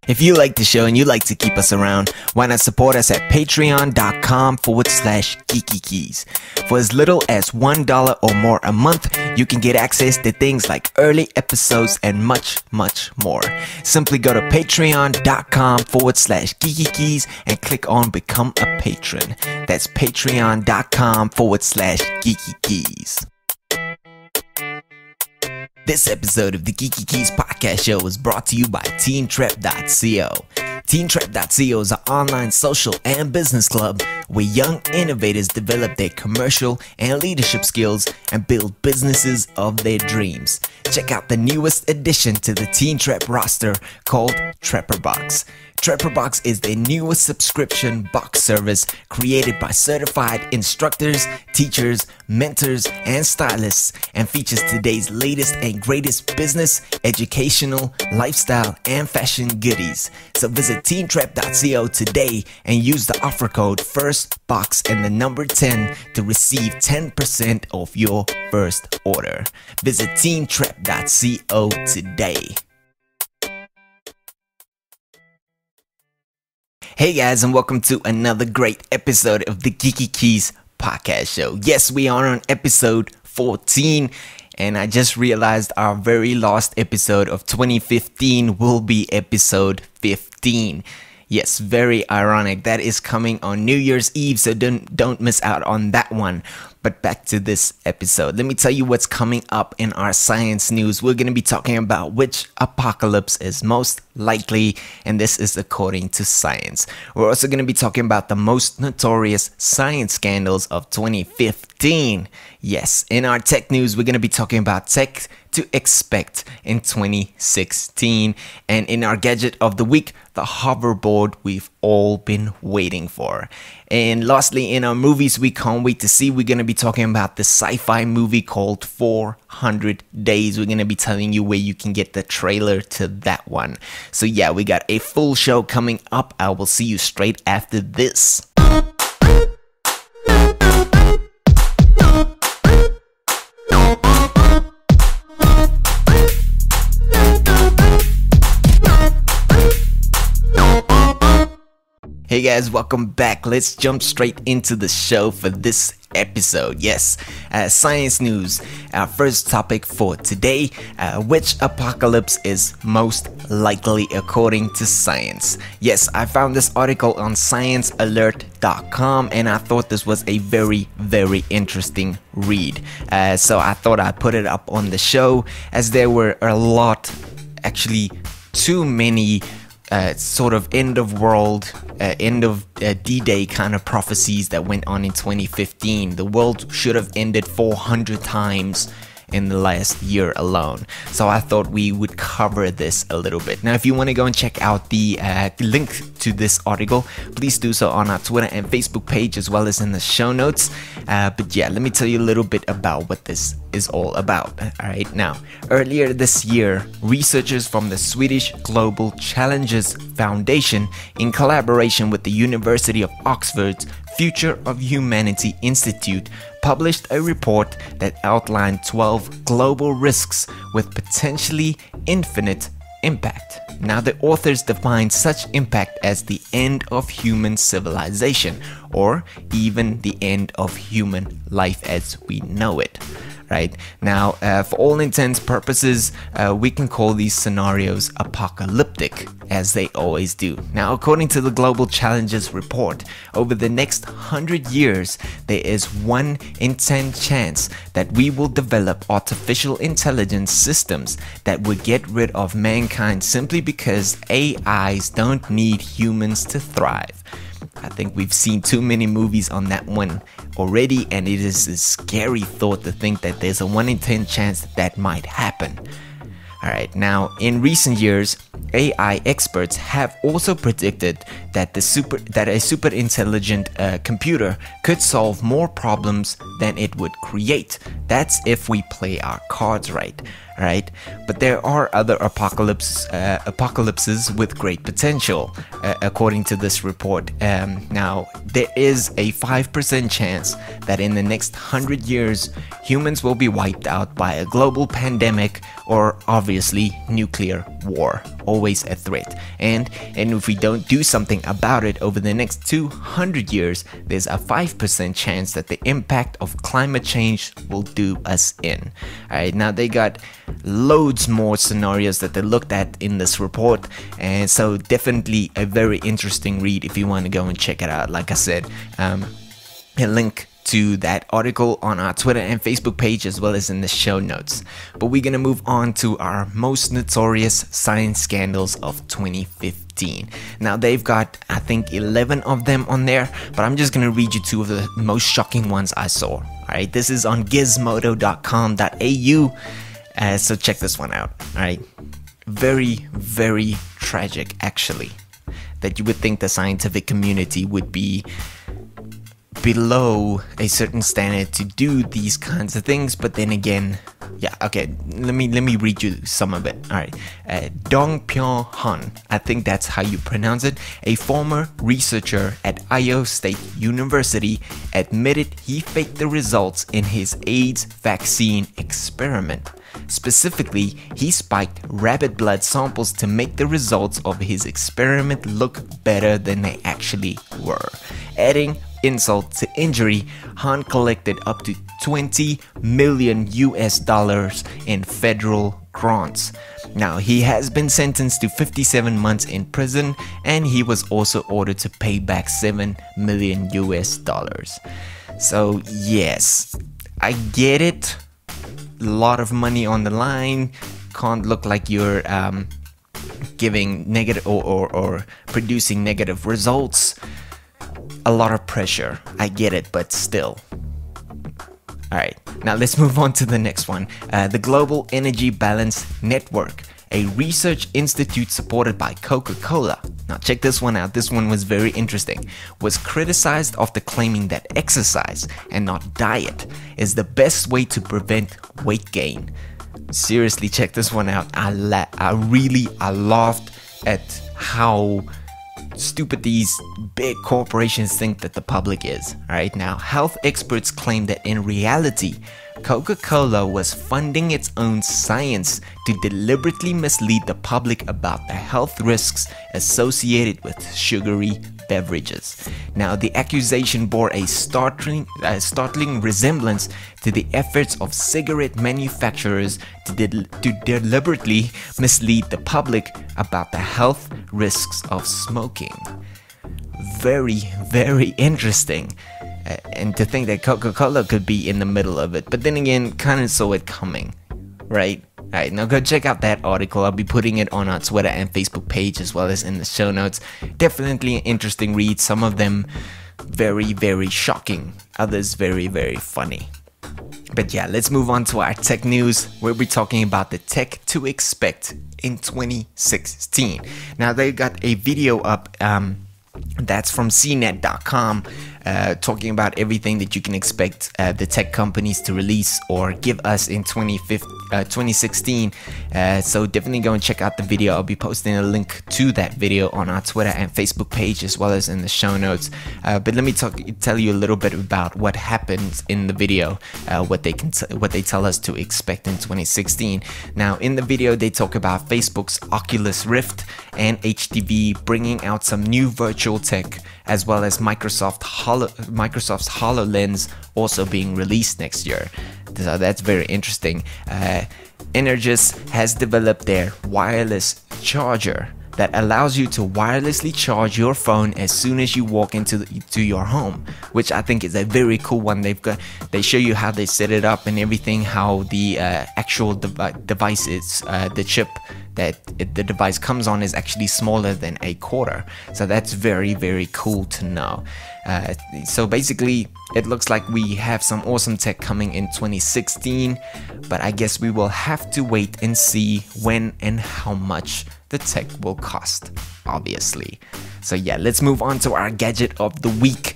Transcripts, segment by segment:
If you like the show and you like to keep us around, why not support us at patreon.com/Geekykeys. For as little as $1 or more a month, you can get access to things like early episodes and much, much more. Simply go to patreon.com/Geekykeys and click on Become a Patron. That's patreon.com/Geekykeys. This episode of the Geekykeys Podcast Show is brought to you by Teentrep.co. Teentrep.co is an online social and business club where young innovators develop their commercial and leadership skills and build businesses of their dreams. Check out the newest addition to the Teentrep roster called Trepper Box. Trepper Box is the newest subscription box service created by certified instructors, teachers, mentors, and stylists, and features today's latest and greatest business, educational, lifestyle, and fashion goodies. So visit teentrep.co today and use the offer code FIRSTBOX and the number 10 to receive 10% off your first order. Visit teentrep.co today. Hey guys, and welcome to another great episode of the Geekykeys Podcast Show. Yes, we are on episode 14, and I just realized our very last episode of 2015 will be episode 15. Yes, very ironic. That is coming on New Year's Eve, so don't miss out on that one. But back to this episode. Let me tell you what's coming up in our science news. We're going to be talking about which apocalypse is most likely, and this is according to science. We're also going to be talking about the most notorious science scandals of 2015. Yes, in our tech news, we're going to be talking about tech to expect in 2016. And in our gadget of the week, the hoverboard we've all been waiting for. And lastly, in our movies we can't wait to see, we're going to be talking about the sci-fi movie called 400 Days. We're going to be telling you where you can get the trailer to that one. So yeah, we got a full show coming up. I will see you straight after this. Hey guys, welcome back. Let's jump straight into the show for this episode. Yes, science news. Our first topic for today, which apocalypse is most likely according to science? Yes, I found this article on sciencealert.com and I thought this was a very, very interesting read. So I thought I'd put it up on the show, as there were a lot, actually too many sort of end of world, end of D-Day kind of prophecies that went on in 2015. The world should have ended 400 times in the last year alone. So I thought we would cover this a little bit. Now, if you want to go and check out the link to this article, please do so on our Twitter and Facebook page, as well as in the show notes. But yeah, let me tell you a little bit about what this is all about. Alright, now, earlier this year, researchers from the Swedish Global Challenges Foundation, in collaboration with the University of Oxford's Future of Humanity Institute, published a report that outlined 12 global risks with potentially infinite impact. Now, the authors defined such impact as the end of human civilization, or even the end of human life as we know it. Right now, for all intents purposes, we can call these scenarios apocalyptic, as they always do. Now, according to the Global Challenges report, over the next 100 years, there is 1 in 10 chance that we will develop artificial intelligence systems that would get rid of mankind simply because AIs don't need humans to thrive. I think we've seen too many movies on that one already, and it is a scary thought to think that there's a 1 in 10 chance that might happen. Alright, now in recent years, AI experts have also predicted that a super intelligent computer could solve more problems than it would create. That's if we play our cards right. Right? But there are other apocalypses with great potential, according to this report. Now, there is a 5% chance that in the next 100 years, humans will be wiped out by a global pandemic or obviously nuclear war. always a threat. And if we don't do something about it over the next 200 years, there's a 5% chance that the impact of climate change will do us in. Alright, now they got loads more scenarios that they looked at in this report, and so definitely a very interesting read if you want to go and check it out. Like I said, a link to that article on our Twitter and Facebook page, as well as in the show notes. But we're gonna move on to our most notorious science scandals of 2015. Now they've got, I think, 11 of them on there, but I'm just gonna read you 2 of the most shocking ones I saw. Alright, this is on gizmodo.com.au, so check this one out. Alright, very, very tragic actually, that you would think the scientific community would be below a certain standard to do these kinds of things, but then again, yeah, okay, let me read you some of it. Alright, Dong Pyong Han, I think that's how you pronounce it, a former researcher at Iowa State University, admitted he faked the results in his AIDS vaccine experiment. Specifically, he spiked rabbit blood samples to make the results of his experiment look better than they actually were. Adding insult to injury, Han collected up to $20 million in federal grants. Now, he has been sentenced to 57 months in prison, and he was also ordered to pay back $7 million. So yes, I get it. A lot of money on the line. Can't look like you're giving negative or producing negative results. A lot of pressure, I get it, but still. Alright, now let's move on to the next one. The Global Energy Balance Network, a research institute supported by Coca-Cola. Now check this one out, this one was very interesting. Was criticized after claiming that exercise and not diet is the best way to prevent weight gain. Seriously, check this one out. I laughed at how stupid these big corporations think that the public is. Alright, now health experts claim that in reality, Coca-Cola was funding its own science to deliberately mislead the public about the health risks associated with sugary beverages. Now, the accusation bore a startling resemblance to the efforts of cigarette manufacturers to deliberately mislead the public about the health risks of smoking. Very, very interesting. And to think that Coca-Cola could be in the middle of it, but then again, kind of saw it coming, right? Alright, now go check out that article. I'll be putting it on our Twitter and Facebook page, as well as in the show notes. Definitely an interesting read. Some of them very, very shocking. Others very, very funny. But yeah, let's move on to our tech news. We'll be talking about the tech to expect in 2016. Now, they got a video up that's from cnet.com, talking about everything that you can expect the tech companies to release or give us in 2016. So definitely go and check out the video. I'll be posting a link to that video on our Twitter and Facebook page, as well as in the show notes. But let me tell you a little bit about what happens in the video, what they tell us to expect in 2016. Now, in the video, they talk about Facebook's Oculus Rift and HTC bringing out some new virtual tech, as well as Microsoft's HoloLens also being released next year. So that's very interesting. Energis has developed their wireless charger that allows you to wirelessly charge your phone as soon as you walk into your home, which I think is a very cool one. They show you how they set it up and everything, how the actual device is, the chip that the device comes on is actually smaller than a quarter. So that's very, very cool to know. So basically, it looks like we have some awesome tech coming in 2016, but I guess we will have to wait and see when and how much the tech will cost, obviously. So yeah, let's move on to our gadget of the week.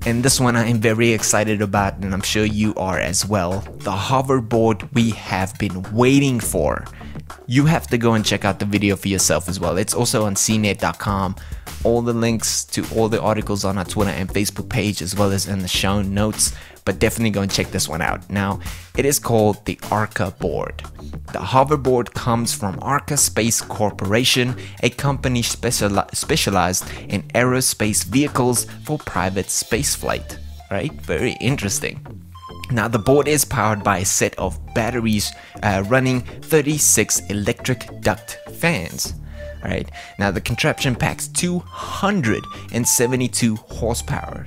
And this one I am very excited about, and I'm sure you are as well. The hoverboard we have been waiting for. You have to go and check out the video for yourself as well. It's also on cnet.com. All the links to all the articles on our Twitter and Facebook page, as well as in the show notes. but definitely go and check this one out. Now, it is called the Arca board. The hoverboard comes from Arca Space Corporation, a company specialized in aerospace vehicles for private spaceflight. Right? Very interesting. Now, the board is powered by a set of batteries running 36 electric duct fans. Alright, now the contraption packs 272 horsepower.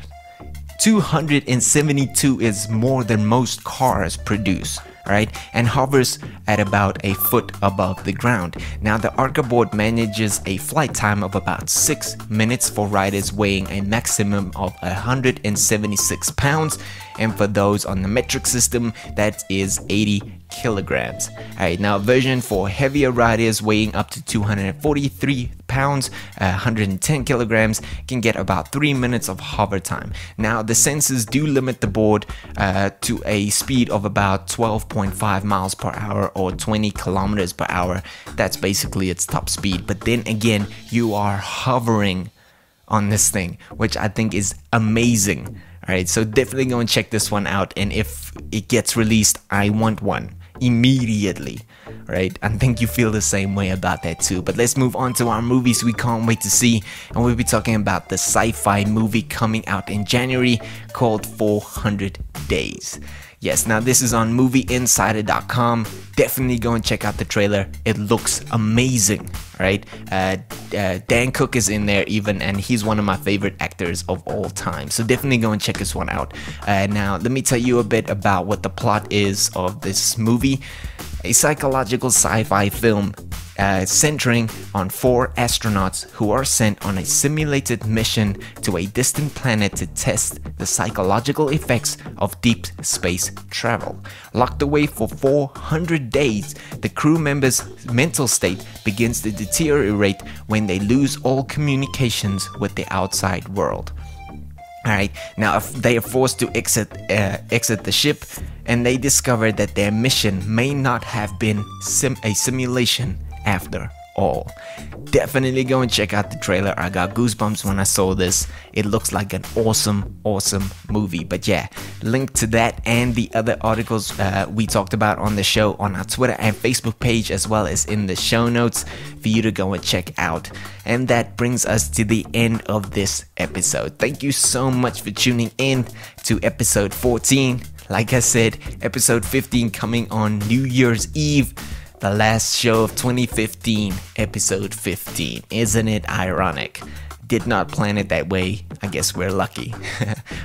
272 is more than most cars produce. Alright, and hovers at about a foot above the ground. Now, the Arca board manages a flight time of about 6 minutes for riders weighing a maximum of 176 pounds, and for those on the metric system, that is 80 kilograms. Alright, now a version for heavier riders weighing up to 243 pounds, 110 kilograms, can get about 3 minutes of hover time. Now, the sensors do limit the board to a speed of about 12.5 miles per hour or 20 kilometers per hour. That's basically its top speed. But then again, you are hovering on this thing, which I think is amazing. Alright, so definitely go and check this one out, and if it gets released, I want one immediately. Right, I think you feel the same way about that too. But let's move on to our movies we can't wait to see, and we'll be talking about the sci-fi movie coming out in January called 400 Days. Yes, now this is on movieinsider.com. Definitely go and check out the trailer. It looks amazing, right? Dan Cook is in there even, and he's one of my favorite actors of all time. So definitely go and check this one out. Now, let me tell you a bit about what the plot is of this movie. A psychological sci-fi film centering on 4 astronauts who are sent on a simulated mission to a distant planet to test the psychological effects of deep space travel. Locked away for 400 days, the crew members' mental state begins to deteriorate when they lose all communications with the outside world. Alright, now if they are forced to exit the ship, and they discover that their mission may not have been a simulation after all. Definitely go and check out the trailer. I got goosebumps when I saw this. It looks like an awesome movie. But yeah, link to that and the other articles we talked about on the show on our Twitter and Facebook page, as well as in the show notes for you to go and check out. And that brings us to the end of this episode. Thank you so much for tuning in to episode 14. Like I said, episode 15 coming on New Year's Eve. The last show of 2015, episode 15. Isn't it ironic? Did not plan it that way. I guess we're lucky.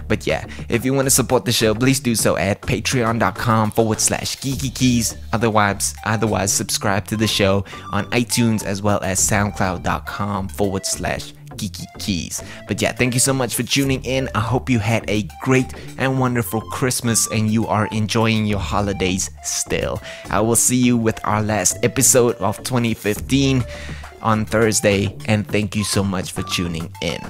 But yeah, if you want to support the show, please do so at patreon.com/geekykeys. Otherwise, subscribe to the show on iTunes as well as soundcloud.com/geekykeys. But yeah, thank you so much for tuning in. I hope you had a great and wonderful Christmas and you are enjoying your holidays still. I will see you with our last episode of 2015 on Thursday, and thank you so much for tuning in.